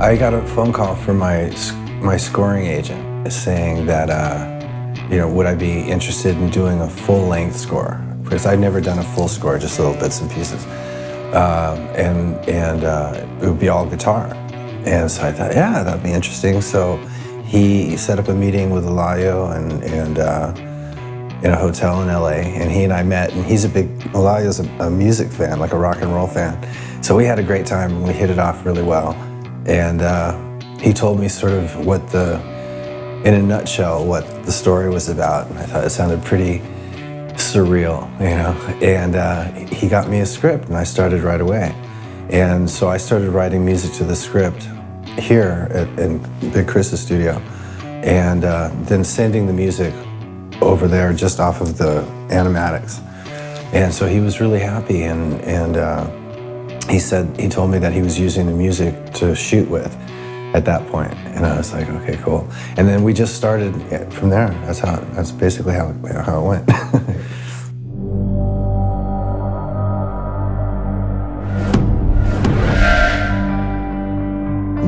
I got a phone call from my scoring agent saying that, would I be interested in doing a full-length score? Because I'd never done a full score, just little bits and pieces. And it would be all guitar. And so I thought, yeah, that'd be interesting. So he set up a meeting with Elayo and in a hotel in LA, and he and I met, and Elayo's a music fan, like a rock and roll fan. So we had a great time, and we hit it off really well. And he told me sort of in a nutshell, what the story was about. And I thought it sounded pretty surreal, and he got me a script, and I started right away. And so I started writing music to the script here in Big Chris's studio, and then sending the music over there just off of the animatics. And so he was really happy, and he told me that he was using the music to shoot with at that point. And I was like, okay, cool. And then we just started from there. That's basically how it went.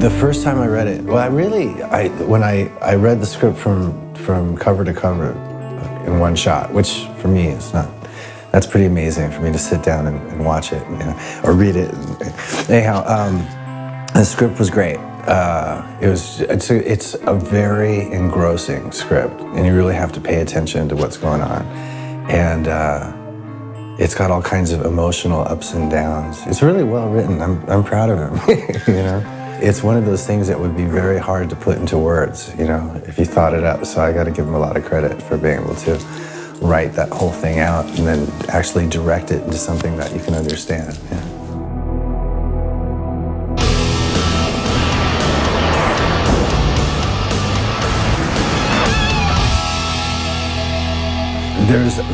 The first time I read it, when I read the script from cover to cover in one shot, which for me that's pretty amazing for me to sit down and watch it, or read it. Anyhow, the script was great. It's a very engrossing script, and you really have to pay attention to what's going on. And it's got all kinds of emotional ups and downs. It's really well written. I'm proud of him. It's one of those things that would be very hard to put into words, if you thought it up. So I got to give him a lot of credit for being able to write that whole thing out and then actually direct it into something that you can understand. Yeah.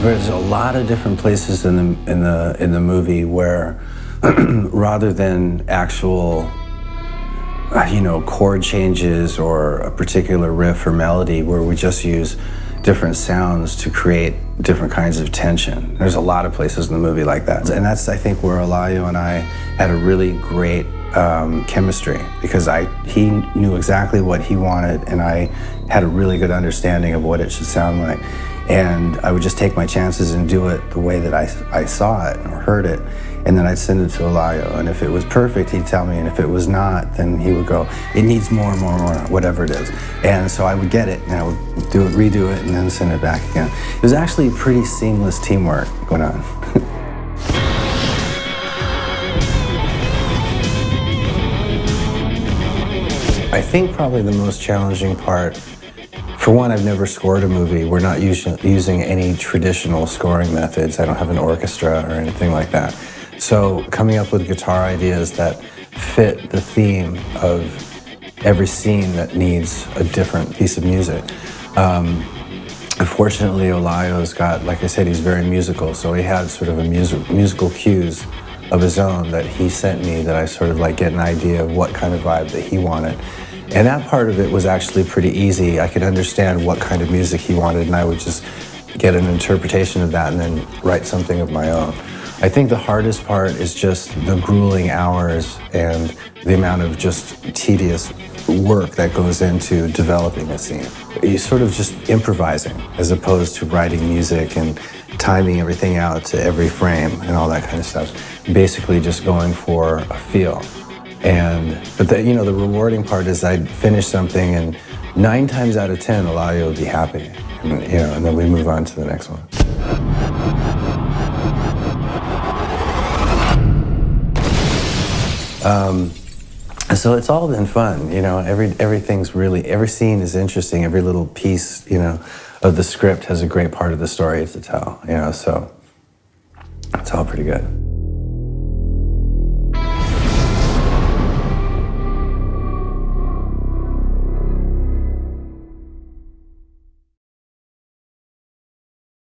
There's a lot of different places in the movie where rather than actual chord changes or a particular riff or melody, where we just use different sounds to create different kinds of tension. There's a lot of places in the movie like that. And that's, I think, where Elayo and I had a really great chemistry, because he knew exactly what he wanted, and I had a really good understanding of what it should sound like. And I would just take my chances and do it the way that I saw it or heard it. And then I'd send it to Elayo. And if it was perfect, he'd tell me. And if it was not, then he would go, it needs more, whatever it is. And so I would get it, and I would redo it, and then send it back again. It was actually pretty seamless teamwork going on. I think probably the most challenging part, for one, I've never scored a movie. We're not using any traditional scoring methods. I don't have an orchestra or anything like that. So coming up with guitar ideas that fit the theme of every scene that needs a different piece of music. Unfortunately, Elayo's got, like I said, he's very musical, so he had sort of a musical cues of his own that he sent me, that I sort of get an idea of what kind of vibe that he wanted. And that part of it was actually pretty easy. I could understand what kind of music he wanted, and I would just get an interpretation of that and then write something of my own. I think the hardest part is just the grueling hours and the amount of just tedious work that goes into developing a scene. You're sort of just improvising as opposed to writing music and timing everything out to every frame and all that kind of stuff. Basically just going for a feel. But the rewarding part is I'd finish something, and 9 times out of 10, Elayo would be happy. And then we move on to the next one. So it's all been fun, everything's really, every scene is interesting, every little piece, of the script has a great part of the story to tell, so it's all pretty good.